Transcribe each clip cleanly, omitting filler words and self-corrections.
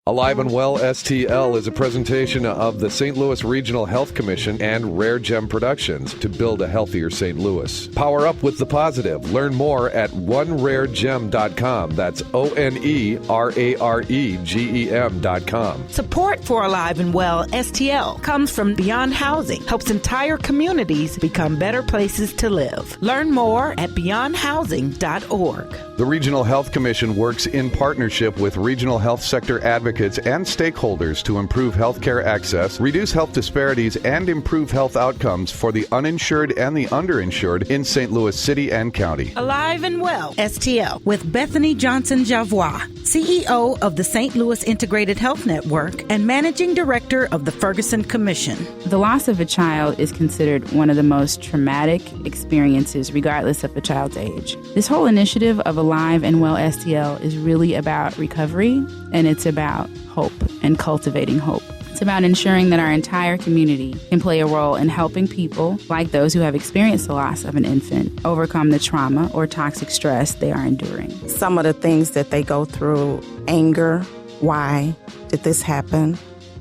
Alive and Well STL is a presentation of the St. Louis Regional Health Commission and RareGem Productions to build a healthier St. Louis. Power up with the positive. Learn more at OneRareGem.com. That's OneRaregem.com. Support for Alive and Well STL comes from Beyond Housing, helps entire communities become better places to live. Learn more at beyondhousing.org. The Regional Health Commission works in partnership with regional health sector advocates and stakeholders to improve healthcare access, reduce health disparities, and improve health outcomes for the uninsured and the underinsured in St. Louis City and County. Alive and Well STL with Bethany Johnson-Javois, CEO of the St. Louis Integrated Health Network and Managing Director of the Ferguson Commission. The loss of a child is considered one of the most traumatic experiences, regardless of the child's age. This whole initiative of Alive and Well STL is really about recovery, and it's about hope and cultivating hope. It's about ensuring that our entire community can play a role in helping people like those who have experienced the loss of an infant overcome the trauma or toxic stress they are enduring. Some of the things that they go through: anger, why did this happen?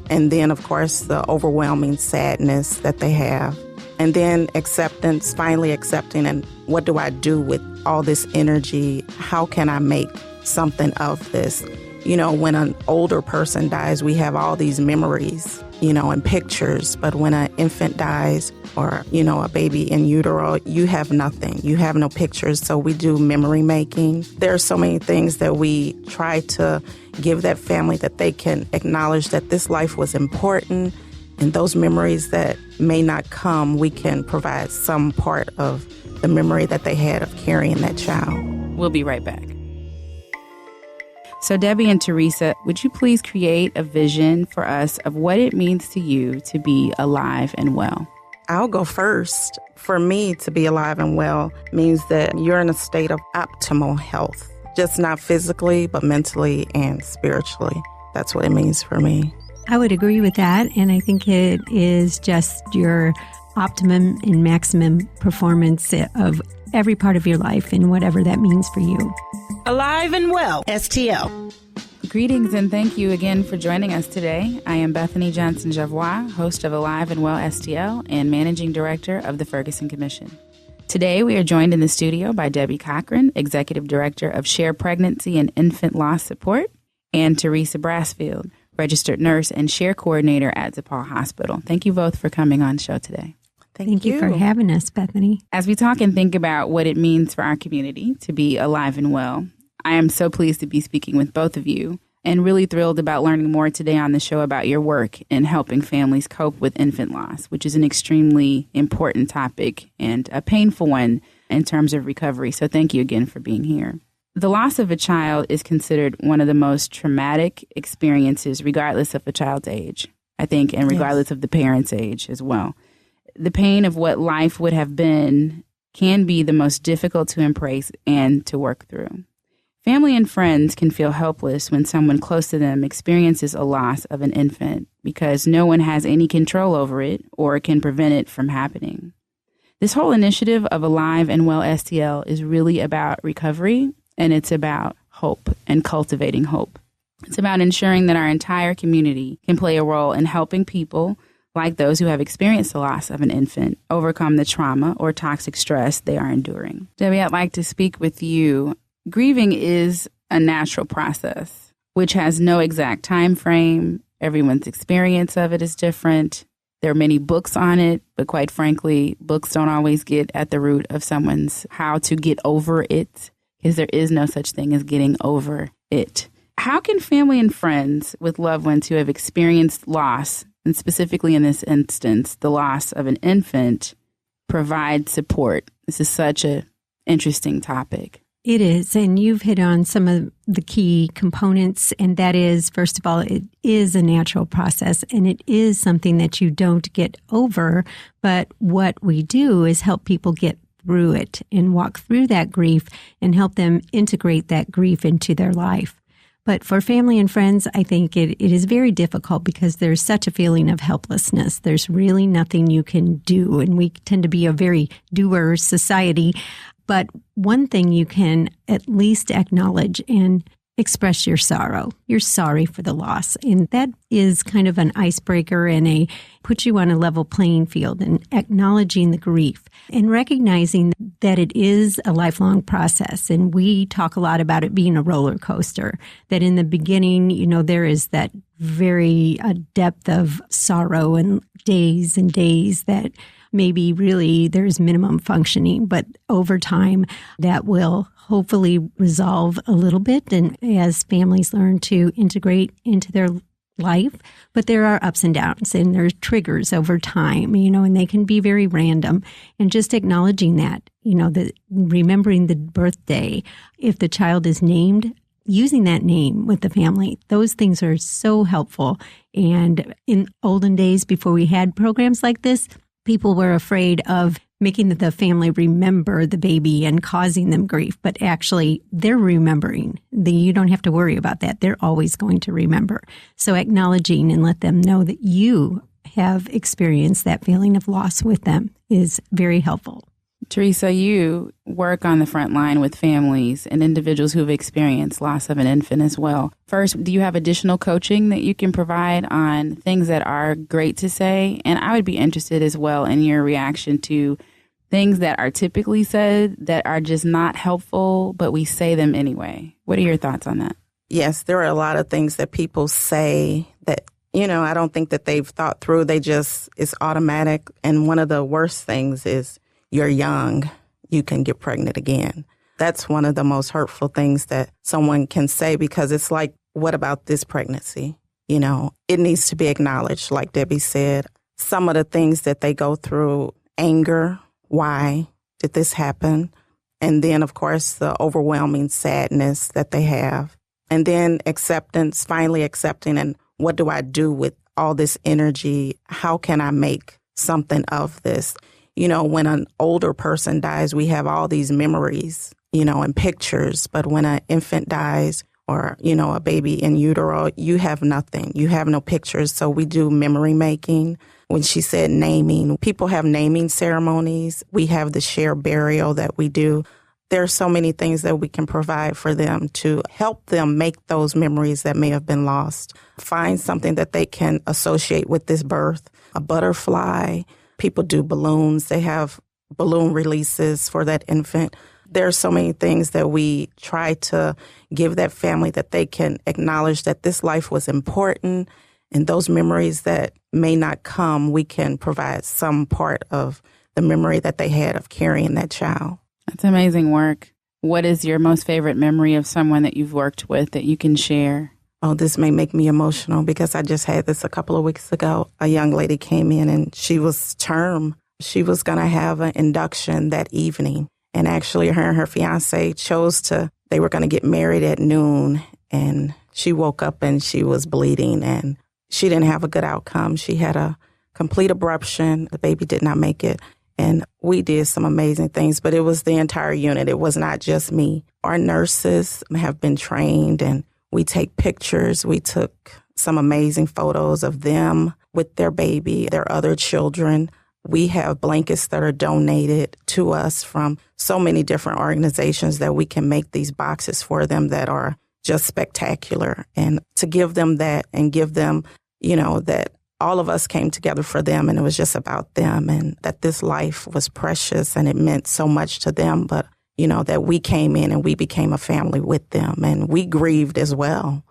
And then, of course, the overwhelming sadness that they have. And then acceptance, finally accepting, and what do I do with all this energy? How can I make something of this? You know, when an older person dies, we have all these memories, and pictures. But when an infant dies or, a baby in utero, you have nothing. You have no pictures. So we do memory making. There are so many things that we try to give that family that they can acknowledge that this life was important. And those memories that may not come, we can provide some part of the memory that they had of carrying that child. We'll be right back. So Debbie and Teresa, would you please create a vision for us of what it means to you to be alive and well? I'll go first. For me, to be alive and well means that you're in a state of optimal health, just not physically, but mentally and spiritually. That's what it means for me. I would agree with that, and I think it is just your optimum and maximum performance of every part of your life and whatever that means for you. Alive and Well STL. Greetings and thank you again for joining us today. I am Bethany Johnson-Javois, host of Alive and Well STL and Managing Director of the Ferguson Commission. Today we are joined in the studio by Debbie Cochran, Executive Director of Shared Pregnancy and Infant Loss Support, and Teresa Brassfield, Registered Nurse and Share Coordinator at DePaul Hospital. Thank you both for coming on the show today. Thank you for having us, Bethany. As we talk and think about what it means for our community to be alive and well, I am so pleased to be speaking with both of you and really thrilled about learning more today on the show about your work in helping families cope with infant loss, which is an extremely important topic and a painful one in terms of recovery. So thank you again for being here. The loss of a child is considered one of the most traumatic experiences, regardless of a child's age, I think, and regardless of the parent's age as well. The pain of what life would have been can be the most difficult to embrace and to work through. Family and friends can feel helpless when someone close to them experiences a loss of an infant because no one has any control over it or can prevent it from happening. This whole initiative of Alive and Well STL is really about recovery, and it's about hope and cultivating hope. It's about ensuring that our entire community can play a role in helping people like those who have experienced the loss of an infant overcome the trauma or toxic stress they are enduring. Debbie, I'd like to speak with you. Grieving is a natural process, which has no exact time frame. Everyone's experience of it is different. There are many books on it, but quite frankly, books don't always get at the root of someone's how to get over it, because there is no such thing as getting over it. How can family and friends with loved ones who have experienced loss, and specifically in this instance, the loss of an infant, provide support? This is such an interesting topic. It is, and you've hit on some of the key components, and that is, first of all, it is a natural process, and it is something that you don't get over, but what we do is help people get through it and walk through that grief and help them integrate that grief into their life. But for family and friends, I think it is very difficult because there's such a feeling of helplessness. There's really nothing you can do, and we tend to be a very doer society. But one thing you can at least acknowledge and express your sorrow. You're sorry for the loss. And that is kind of an icebreaker and puts you on a level playing field and acknowledging the grief and recognizing that it is a lifelong process. And we talk a lot about it being a roller coaster, that in the beginning, there is that very depth of sorrow and days that maybe really there's minimum functioning, but over time that will hopefully resolve a little bit, and as families learn to integrate into their life. But there are ups and downs, and there's triggers over time, and they can be very random. And just acknowledging that, remembering the birthday, if the child is named, using that name with the family, those things are so helpful. And in olden days, before we had programs like this, people were afraid of making the family remember the baby and causing them grief, but actually they're remembering. You don't have to worry about that. They're always going to remember. So acknowledging and let them know that you have experienced that feeling of loss with them is very helpful. Teresa, you work on the front line with families and individuals who have experienced loss of an infant as well. First, do you have additional coaching that you can provide on things that are great to say? And I would be interested as well in your reaction to things that are typically said that are just not helpful, but we say them anyway. What are your thoughts on that? Yes, there are a lot of things that people say that, I don't think that they've thought through. It's automatic. And one of the worst things is, you're young, you can get pregnant again. That's one of the most hurtful things that someone can say, because it's like, what about this pregnancy? It needs to be acknowledged. Like Debbie said, some of the things that they go through, anger, why did this happen? And then, of course, the overwhelming sadness that they have. And then acceptance, finally accepting, and what do I do with all this energy? How can I make something of this? When an older person dies, we have all these memories, and pictures. But when an infant dies or, a baby in utero, you have nothing. You have no pictures. So we do memory making. When she said naming, people have naming ceremonies. We have the shared burial that we do. There are so many things that we can provide for them to help them make those memories that may have been lost. Find something that they can associate with this birth, a butterfly. People do balloons. They have balloon releases for that infant. There are so many things that we try to give that family that they can acknowledge that this life was important. And those memories that may not come, we can provide some part of the memory that they had of carrying that child. That's amazing work. What is your most favorite memory of someone that you've worked with that you can share? Oh, this may make me emotional because I just had this a couple of weeks ago. A young lady came in and she was term. She was going to have an induction that evening. And actually her and her fiance they were going to get married at noon. And she woke up and she was bleeding and she didn't have a good outcome. She had a complete abruption. The baby did not make it. And we did some amazing things, but it was the entire unit. It was not just me. Our nurses have been trained and we take pictures. We took some amazing photos of them with their baby, their other children. We have blankets that are donated to us from so many different organizations that we can make these boxes for them that are just spectacular. And to give them that and give them, that all of us came together for them and it was just about them and that this life was precious and it meant so much to them. But that we came in and we became a family with them and we grieved as well,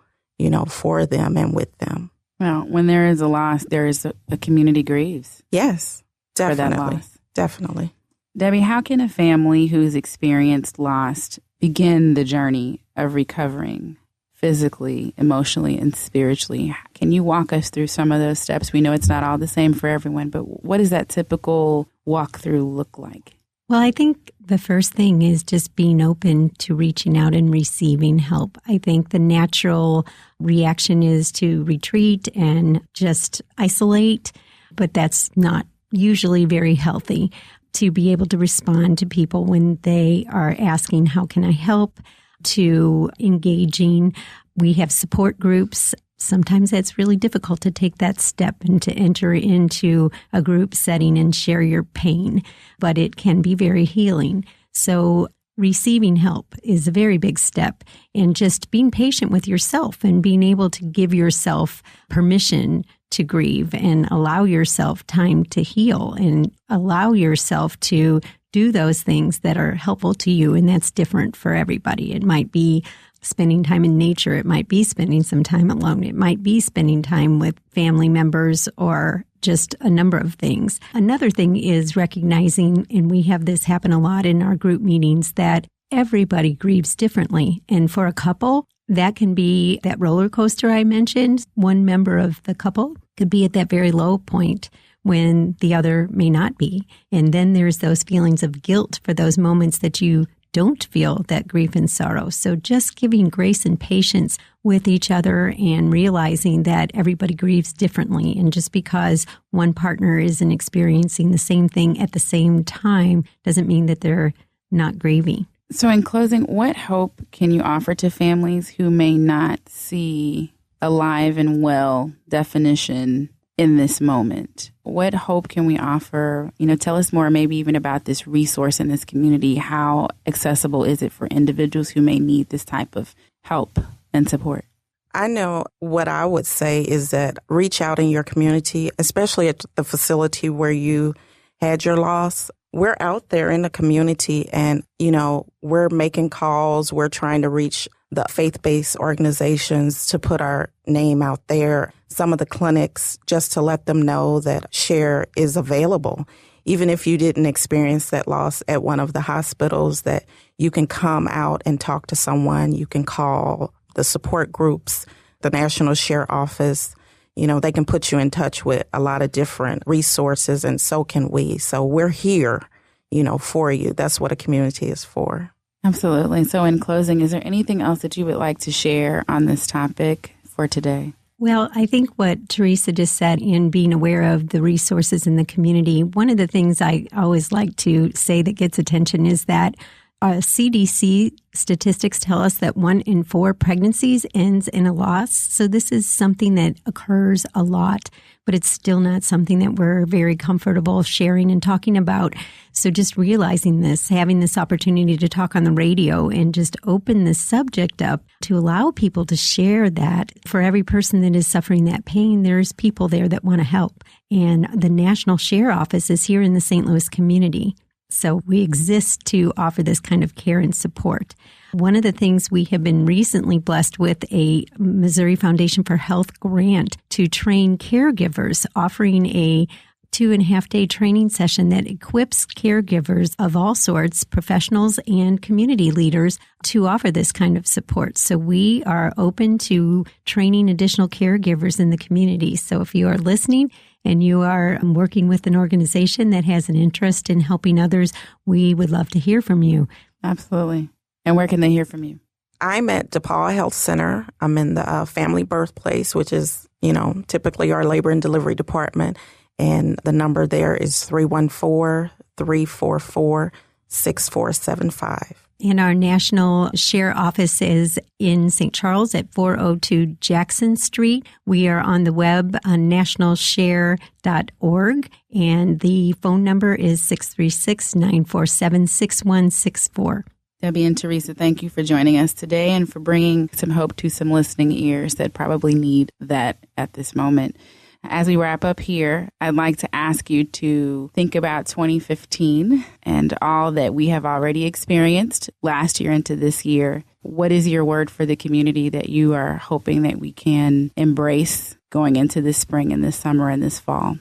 for them and with them. Well, when there is a loss, there is a community grieves. Yes, definitely. For that loss. Definitely. Debbie, how can a family who's experienced loss begin the journey of recovering physically, emotionally, and spiritually? Can you walk us through some of those steps? We know it's not all the same for everyone, but what does that typical walkthrough look like? Well, I think the first thing is just being open to reaching out and receiving help. I think the natural reaction is to retreat and just isolate, but that's not usually very healthy. To be able to respond to people when they are asking, how can I help? To engaging. We have support groups. Sometimes it's really difficult to take that step and to enter into a group setting and share your pain, but it can be very healing. So receiving help is a very big step. And just being patient with yourself and being able to give yourself permission to grieve and allow yourself time to heal and allow yourself to do those things that are helpful to you. And that's different for everybody. It might be spending time in nature. It might be spending some time alone. It might be spending time with family members or just a number of things. Another thing is recognizing, and we have this happen a lot in our group meetings, that everybody grieves differently. And for a couple, that can be that roller coaster I mentioned. One member of the couple could be at that very low point when the other may not be. And then there's those feelings of guilt for those moments that you don't feel that grief and sorrow. So just giving grace and patience with each other and realizing that everybody grieves differently. And just because one partner isn't experiencing the same thing at the same time doesn't mean that they're not grieving. So in closing, what hope can you offer to families who may not see alive and well definition in this moment? What hope can we offer? Tell us more maybe even about this resource in this community. How accessible is it for individuals who may need this type of help and support? I know what I would say is that reach out in your community, especially at the facility where you had your loss. We're out there in the community and, we're making calls. We're trying to reach the faith-based organizations to put our name out there. Some of the clinics, just to let them know that SHARE is available. Even if you didn't experience that loss at one of the hospitals, that you can come out and talk to someone. You can call the support groups, the National SHARE office. They can put you in touch with a lot of different resources, and so can we. So we're here, for you. That's what a community is for. Absolutely. So in closing, is there anything else that you would like to share on this topic for today? Well, I think what Teresa just said in being aware of the resources in the community, one of the things I always like to say that gets attention is that CDC statistics tell us that 1 in 4 pregnancies ends in a loss. So this is something that occurs a lot, but it's still not something that we're very comfortable sharing and talking about. So just realizing this, having this opportunity to talk on the radio and just open this subject up to allow people to share that. For every person that is suffering that pain, there's people there that want to help. And the National SHARE office is here in the St. Louis community. So we exist to offer this kind of care and support. One of the things we have been recently blessed with a Missouri Foundation for Health grant to train caregivers, offering a 2.5-day training session that equips caregivers of all sorts, professionals and community leaders, to offer this kind of support. So we are open to training additional caregivers in the community. So if you are listening and you are working with an organization that has an interest in helping others, we would love to hear from you. Absolutely. And where can they hear from you? I'm at DePaul Health Center. I'm in the family birthplace, which is, typically our labor and delivery department. And the number there is 314-344-6475. And our National SHARE office is in St. Charles at 402 Jackson Street. We are on the web on nationalshare.org, and the phone number is 636-947-6164. Debbie and Teresa, thank you for joining us today and for bringing some hope to some listening ears that probably need that at this moment. As we wrap up here, I'd like to ask you to think about 2015 and all that we have already experienced last year into this year. What is your word for the community that you are hoping that we can embrace going into this spring and this summer and this fall?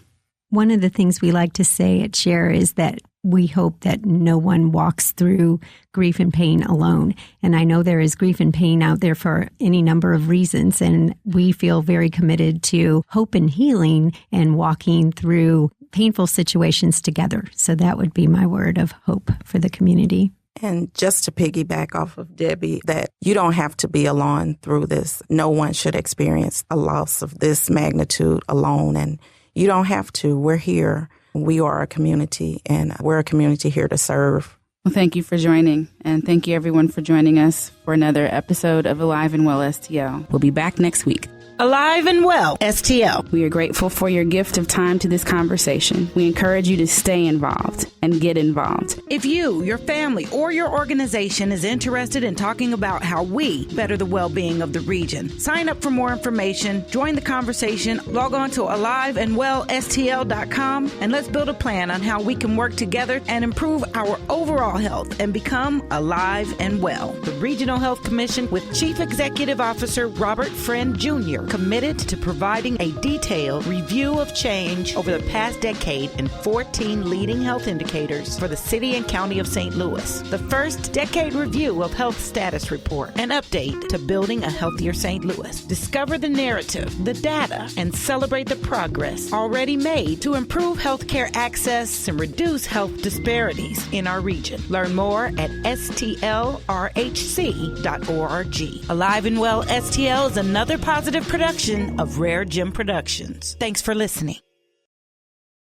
One of the things we like to say at SHARE is that we hope that no one walks through grief and pain alone. And I know there is grief and pain out there for any number of reasons. And we feel very committed to hope and healing and walking through painful situations together. So that would be my word of hope for the community. And just to piggyback off of Debbie, that you don't have to be alone through this. No one should experience a loss of this magnitude alone. And you don't have to. We're here. We are a community, and we're a community here to serve. Well, thank you for joining, and thank you, everyone, for joining us for another episode of Alive and Well STL. We'll be back next week. Alive and Well STL. We are grateful for your gift of time to this conversation. We encourage you to stay involved and get involved. If you, your family, or your organization is interested in talking about how we better the well-being of the region, sign up for more information, join the conversation, log on to aliveandwellstl.com, and let's build a plan on how we can work together and improve our overall health and become alive and well. The Regional Health Commission with Chief Executive Officer Robert Friend Jr. committed to providing a detailed review of change over the past decade in 14 leading health indicators for the city and county of St. Louis. The first decade review of health status report, an update to building a healthier St. Louis. Discover the narrative, the data, and celebrate the progress already made to improve healthcare access and reduce health disparities in our region. Learn more at stlrhc.org. Alive and Well STL is another positive production of RareGem Productions. Thanks for listening.